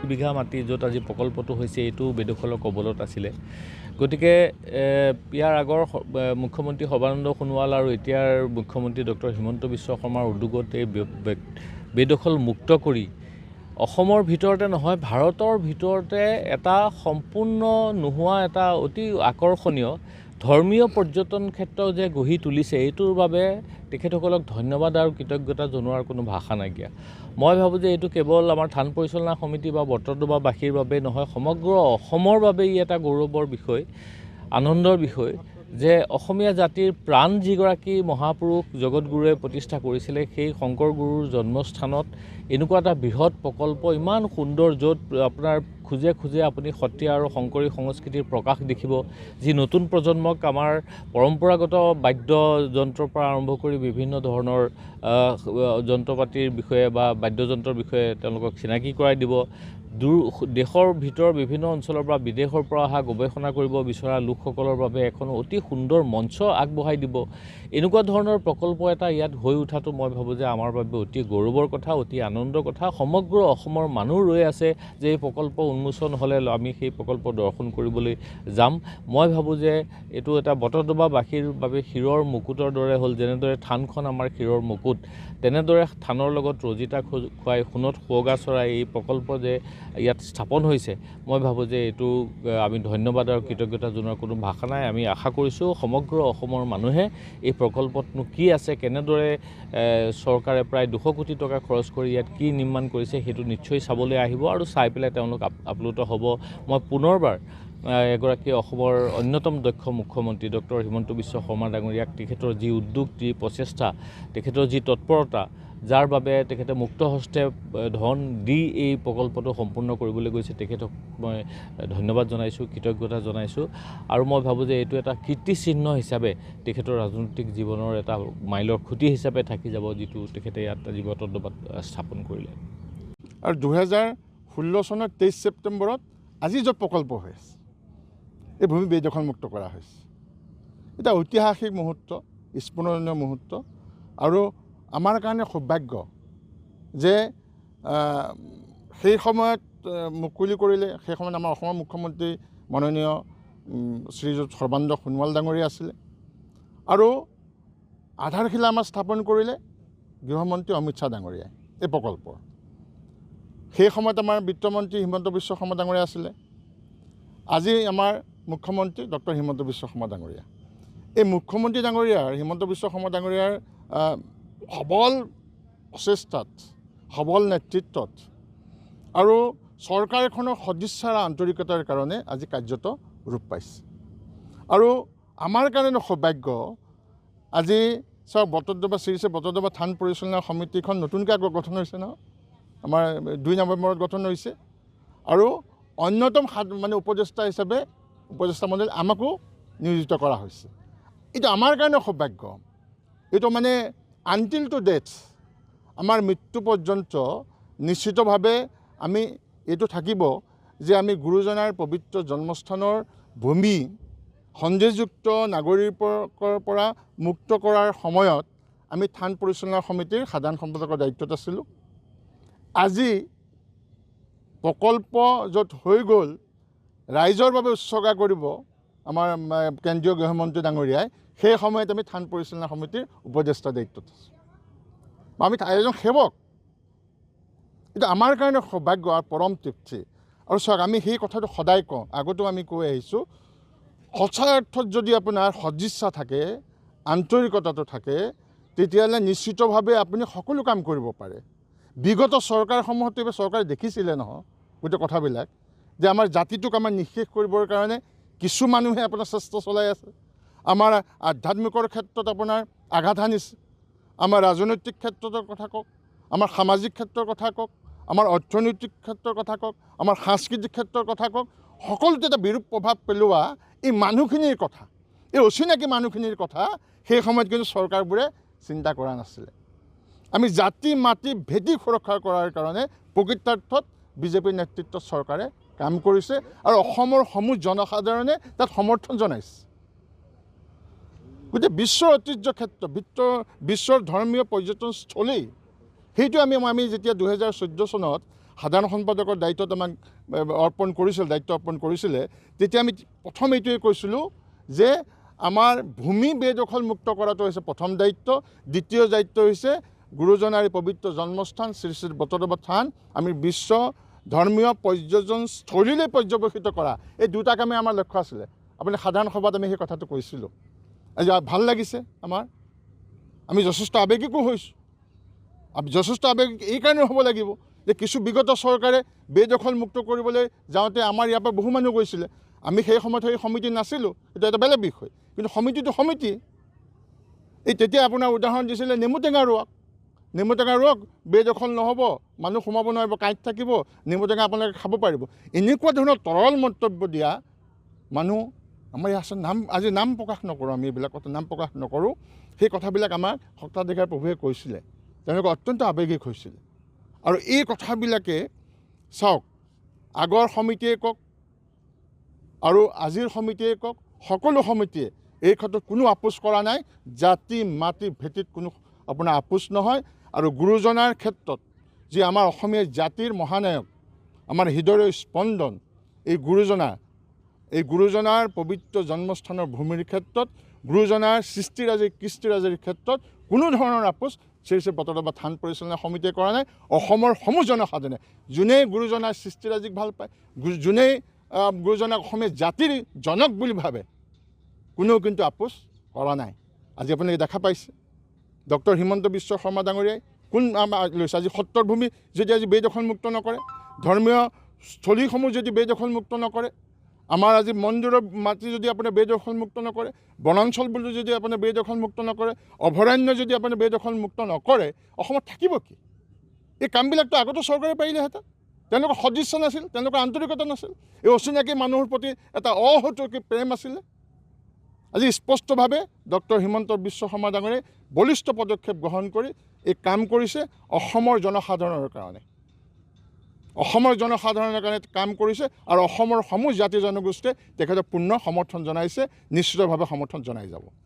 বিঘা মাটি য'ত আজি প্ৰকল্পটো হৈছে এইটো বেদখলৰ কবলত আছিলে গতিকে ইয়াৰ আগৰ মুখ্যমন্ত্ৰী সৰ্বানন্দ সোণোৱাল আৰু এতিয়াৰ মুখ্যমন্ত্ৰী ডক্টৰ হিমন্ত বিশ্ব শৰ্মাৰ উদ্যোগত এই বেদখল মুক্ত কৰি অসমৰ ভিতৰতে নহয় ভাৰতৰ ভিতৰতে এটা সম্পূৰ্ণ নোহোৱা এটা অতি আকৰ্ষণীয় ধৰ্মীয় পৰ্যটন ক্ষেত্ৰ যে গঢ়ি তুলিছে এইটোৰ বাবে তেখেতসকলক ধন্যবাদ আৰু কৃতজ্ঞতা জনোৱাৰ কোনো ভাষা নাইকিয়া মই ভাবোঁ যে এইটো কেৱল আমাৰ থান পৰিচালনা সমিতি বা বটদ্ৰৱাবাসীৰ বাবে নহয় সমগ্ৰ অসমৰ বাবে ই এটা গৌৰৱৰ বিষয় আনন্দৰ বিষয় যে অসমীয়া জাতিৰ প্ৰাণ যিগৰাকী মহাপুৰুষ জগতগুৰুৱে প্ৰতিষ্ঠা কৰিছিলে সেই শংকৰ গুৰুৰ জন্মস্থানত এনেকুৱা এটা বৃহৎ প্ৰকল্প ইমান সুন্দৰ য'ত আপোনাৰ খুজে খুজে আপুনি সত্ৰীয়া আৰু শংকৰী সংস্কৃতিৰ প্ৰকাশ দেখিব যি নতুন প্ৰজন্মক আমাৰ পৰম্পৰাগত বাদ্যযন্ত্ৰৰ পৰা আৰম্ভ কৰি বিভিন্ন ধৰণৰ যন্ত্ৰপাতিৰ বিষয়ে বা বাদ্যযন্ত্ৰৰ বিষয়ে তেওঁলোকক চিনাকি কৰাই দিব দেশৰ ভিতৰৰ বিভিন্ন অঞ্চলৰ পৰা বিদেশৰ পৰা অহা গৱেষণা কৰিব বিচৰা লোকসকলৰ বাবে এখন অতি সুন্দৰ মঞ্চ আগবঢ়াই দিব এনেকুৱা ধৰণৰ প্ৰকল্প এটা ইয়াত হৈ উঠাটো মই ভাবোঁ যে আমাৰ বাবে অতি গৌৰৱৰ কথা অতি আনন্দৰ কথা সমগ্ৰ অসমৰ মানুহ ৰৈ আছে যে এই প্ৰকল্প উন্মোচন হ'লে আমি সেই প্ৰকল্প দৰ্শন কৰিবলৈ যাম মই ভাবোঁ যে এইটো এটা বটদ্ৰৱাবাসীৰ বাবে শিৰৰ মুকুটৰ দৰে হ'ল যেনেদৰে থানখন আমাৰ শিৰৰ মুকুট তেনেদৰে থানৰ লগত ৰজিতা খুৱাই সোণত সুৱগা চৰাই এই প্ৰকল্প যে ইয়াত স্থাপন হৈছে মই ভাবোঁ যে এইটো আমি ধন্যবাদ আৰু কৃতজ্ঞতা জনোৱাৰ কোনো ভাষা নাই আমি আশা কৰিছোঁ সমগ্ৰ অসমৰ মানুহে এই প্ৰকল্পতনো কি আছে কেনেদৰে চৰকাৰে প্ৰায় 200 কোটি টকা খৰচ কৰি ইয়াত কি নিৰ্মাণ কৰিছে সেইটো নিশ্চয় চাবলৈ আহিব আৰু চাই পেলাই তেওঁলোক আপ্লুত হ'ব মই পুনৰবাৰ এগৰাকী অসমৰ অন্যতম দক্ষ মুখ্যমন্ত্ৰী ডক্টৰ হিমন্ত বিশ্ব শৰ্মা ডাঙৰীয়াক তেখেতৰ যি উদ্যোগ যি প্ৰচেষ্টা তেখেতৰ যি তৎপৰতা যাৰ বাবে তেখেতে মুক্ত হস্তে ধন দি এই প্ৰকল্পটো সম্পূৰ্ণ কৰিবলৈ গৈছে তেখেতক মই ধন্যবাদ জনাইছোঁ কৃতজ্ঞতা জনাইছোঁ আৰু মই ভাবোঁ যে এইটো এটা কীৰ্তিচিহ্ন হিচাপে তেখেতৰ ৰাজনৈতিক জীৱনৰ এটা মাইলৰ খুঁটি হিচাপে থাকি যাব যিটো তেখেতে ইয়াত আজি বটদ্ৰৱাত স্থাপন কৰিলে আৰু 2016 চনৰ 23 ছেপ্টেম্বৰত আজি য'ত প্ৰকল্প হৈ আছে এই ভূমি বেদখলমুক্ত কৰা হৈছে এটা ঐতিহাসিক মুহূৰ্ত স্মৰণীয় মুহূৰ্ত আৰু আমাৰ কাৰণে সৌভাগ্য যে সেই সময়ত মুকলি কৰিলে সেই সময়ত আমাৰ অসমৰ মুখ্যমন্ত্ৰী মাননীয় শ্ৰীযুত সৰ্বানন্দ সোণোৱাল ডাঙৰীয়া আছিলে আৰু আধাৰশিলা আমাৰ স্থাপন কৰিলে গৃহমন্ত্ৰী অমিত শ্বাহ ডাঙৰীয়াই এই প্ৰকল্পৰ সেই সময়ত আমাৰ বিত্তমন্ত্ৰী হিমন্ত বিশ্ব শৰ্মা ডাঙৰীয়া আছিলে আজি আমাৰ মুখ্যমন্ত্ৰী ডক্টৰ হিমন্ত বিশ্ব শৰ্মা ডাঙৰীয়া এই মুখ্যমন্ত্ৰী ডাঙৰীয়াৰ হিমন্ত বিশ্ব শৰ্মা ডাঙৰীয়াৰ সবল প্ৰচেষ্টাত সবল নেতৃত্বত আৰু চৰকাৰ এখনৰ সদিচ্ছা আৰু আন্তৰিকতাৰ কাৰণে আজি কাৰ্যত ৰূপ পাইছে আৰু আমাৰ কাৰণে সৌভাগ্য আজি চাওক বটদ্ৰৱা বটদ্ৰৱা থান পৰিচালনা সমিতিখন নতুনকৈ গঠন হৈছে নহয় আমাৰ 2 নৱেম্বৰত গঠন হৈছে আৰু অন্যতম মানে উপদেষ্টা হিচাপে উপদেষ্টা মণ্ডলী আমাকো নিয়োজিত কৰা হৈছে এইটো আমাৰ কাৰণে সৌভাগ্য এইটো মানে আনটিল টু ডেথ আমাৰ মৃত্যু পৰ্যন্ত নিশ্চিতভাৱে আমি এইটো থাকিব যে আমি গুৰুজনাৰ পবিত্ৰ জন্মস্থানৰ ভূমি সন্দেহযুক্ত নাগৰিকৰ পৰা মুক্ত কৰাৰ সময়ত আমি থান পৰিচালনা সমিতিৰ সাধাৰণ সম্পাদকৰ দায়িত্বত আছিলোঁ আজি প্ৰকল্প য'ত হৈ গ'ল ৰাইজৰ বাবে উৎসৰ্গা কৰিব আমাৰ কেন্দ্ৰীয় গৃহমন্ত্ৰী ডাঙৰীয়াই সেই সময়ত আমি থান পৰিচালনা সমিতিৰ উপদেষ্টা দায়িত্বত আছোঁ আমি এজন সেৱক এইটো আমাৰ কাৰণে সৌভাগ্য আৰু পৰম তৃপ্তি আৰু চাওক আমি সেই কথাটো সদায় কওঁ আগতেও আমি কৈ আহিছোঁ সঁচা অৰ্থত যদি আপোনাৰ সদিচ্ছা থাকে আন্তৰিকতাটো থাকে তেতিয়াহ'লে নিশ্চিতভাৱে আপুনি সকলো কাম কৰিব পাৰে বিগত চৰকাৰসমূহতো চৰকাৰে দেখিছিলে নহয় গোটেই কথাবিলাক যে আমাৰ জাতিটোক আমাৰ নিঃশেষ কৰিবৰ কাৰণে কিছু মানুহে আপোনাৰ চেষ্টা চলাই আছে আমাৰ আধ্যাত্মিকৰ ক্ষেত্ৰত আপোনাৰ আঘাত আনিছে আমাৰ ৰাজনৈতিক ক্ষেত্ৰৰ কথা কওক আমাৰ সামাজিক ক্ষেত্ৰৰ কথা কওক আমাৰ অৰ্থনৈতিক ক্ষেত্ৰৰ কথা কওক আমাৰ সাংস্কৃতিক ক্ষেত্ৰৰ কথা কওক সকলোতে এটা বিৰূপ প্ৰভাৱ পেলোৱা এই মানুহখিনিৰ কথা এই অচিনাকি মানুহখিনিৰ কথা সেই সময়ত কিন্তু চৰকাৰবোৰে চিন্তা কৰা নাছিলে আমি জাতি মাটি ভেদি সুৰক্ষা কৰাৰ কাৰণে প্ৰকৃতাৰ্থত বিজেপি নেতৃত্বত চৰকাৰে কাম কৰিছে আৰু অসমৰ সমূহ জনসাধাৰণে তাত সমৰ্থন জনাইছে গোটেই বিশ্বৰ ঐতিহ্য ক্ষেত্ৰ বিশ্বৰ ধৰ্মীয় পৰ্যটনস্থলী সেইটো আমি যেতিয়া 2014 চনত সাধাৰণ সম্পাদকৰ দায়িত্বত আমাক দায়িত্ব অৰ্পণ কৰিছিলে, তেতিয়া আমি প্ৰথম এইটোৱে কৈছিলোঁ যে আমাৰ ভূমি বেদখলমুক্ত কৰাটো হৈছে প্ৰথম দায়িত্ব। দ্বিতীয় দায়িত্ব হৈছে গুৰুজনাৰ এই পবিত্ৰ জন্মস্থান শ্ৰী শ্ৰী বটদ্ৰৱা থান আমি বিশ্ব ধৰ্মীয় পৰ্যটনস্থলীলৈ পৰ্যবেক্ষিত কৰা। এই দুটা কামেই আমাৰ লক্ষ্য আছিলে। আপুনি সাধাৰণ সভাত আমি সেই কথাটো কৈছিলোঁ। আজি ভাল লাগিছে আমাৰ, আমি যথেষ্ট আৱেগিকো হৈছোঁ। যথেষ্ট আৱেগিক এইকাৰণে হ'ব লাগিব যে কিছু বিগত চৰকাৰে বেদখলমুক্ত কৰিবলৈ যাওঁতে আমাৰ ইয়াৰ পৰা বহু মানুহ গৈছিলে। আমি সেই সময়ত সেই সমিতি নাছিলোঁ, এইটো এটা বেলেগ বিষয়। কিন্তু সমিতিটো সমিতি। এই তেতিয়া আপোনাৰ উদাহৰণ দিছিলে নেমুটেঙা ৰোৱক, বেদখল নহ'ব, মানুহ সোমাব নোৱাৰিব, কাঁইট থাকিব, নেমুটেঙা আপোনালোকে খাব পাৰিব। এনেকুৱা ধৰণৰ তৰল মন্তব্য দিয়া মানুহ আমাৰ ইয়াত আজি নাম প্ৰকাশ নকৰোঁ, আমি এইবিলাক কথা নাম প্ৰকাশ নকৰোঁ। সেই কথাবিলাক আমাক সত্ৰাধিকাৰ প্ৰভুৱে কৈছিলে, তেওঁলোকে অত্যন্ত আৱেগিক হৈছিলে। আৰু এই কথাবিলাকে চাওক, আগৰ সমিতিয়ে কওক আৰু আজিৰ সমিতিয়ে কওক, সকলো সমিতিয়ে এই ক্ষেত্ৰত কোনো আপোচ কৰা নাই। জাতি মাটি ভেটিত কোনো আপোনাৰ আপোচ নহয়। আৰু গুৰুজনাৰ ক্ষেত্ৰত যি আমাৰ অসমীয়া জাতিৰ মহানায়ক, আমাৰ হৃদয়ৰ স্পন্দন, এই গুৰুজনাৰ পবিত্ৰ জন্মস্থানৰ ভূমিৰ ক্ষেত্ৰত, গুৰুজনাৰ সৃষ্টিৰাজিৰ কৃষ্টিৰাজিৰ ক্ষেত্ৰত কোনো ধৰণৰ আপোচ শ্ৰী শ্ৰী বটদ্ৰৱা থান পৰিচালনা সমিতিয়ে কৰা নাই। অসমৰ সমূহ জনসাধাৰণে যোনেই গুৰুজনাৰ সৃষ্টিৰাজিক ভাল পায়, যোনেই গুৰুজনাক অসমীয়া জাতিৰ জনক বুলি ভাবে, কোনেও কিন্তু আপোচ কৰা নাই। আজি আপোনালোকে দেখা পাইছে ডক্টৰ হিমন্ত বিশ্ব শৰ্মা ডাঙৰীয়াই কোন লৈছে। আজি সত্ৰৰ ভূমি যদি আজি বেদখলমুক্ত নকৰে, ধৰ্মীয় স্থলীসমূহ যদি বেদখলমুক্ত নকৰে, আমাৰ আজি মন্দিৰৰ মাটি যদি আপোনাৰ বেদখলমুক্ত নকৰে, বনাঞ্চলবোৰ যদি আপোনাৰ বেদখলমুক্ত নকৰে, অভয়াৰণ্য যদি আপোনাৰ বেদখলমুক্ত নকৰে, অসমত থাকিব কি? এই কামবিলাকতো আগতো চৰকাৰে পাৰিলেহেঁতেন। তেওঁলোকৰ সদিচ্ছা নাছিল, তেওঁলোকৰ আন্তৰিকতা নাছিল, এই অচিনাকি মানুহৰ প্ৰতি এটা অহৈতুকী প্ৰেম আছিলে। আজি স্পষ্টভাৱে ডক্টৰ হিমন্ত বিশ্ব শৰ্মা ডাঙৰীয়াই বলিষ্ঠ পদক্ষেপ গ্ৰহণ কৰি এই কাম কৰিছে অসমৰ জনসাধাৰণৰ কাৰণে। অসমৰ জনসাধাৰণৰ কাৰণে কাম কৰিছে আৰু অসমৰ সমূহ জাতি জনগোষ্ঠীয়ে তেখেতক পূৰ্ণ সমৰ্থন জনাইছে, নিশ্চিতভাৱে সমৰ্থন জনাই যাব।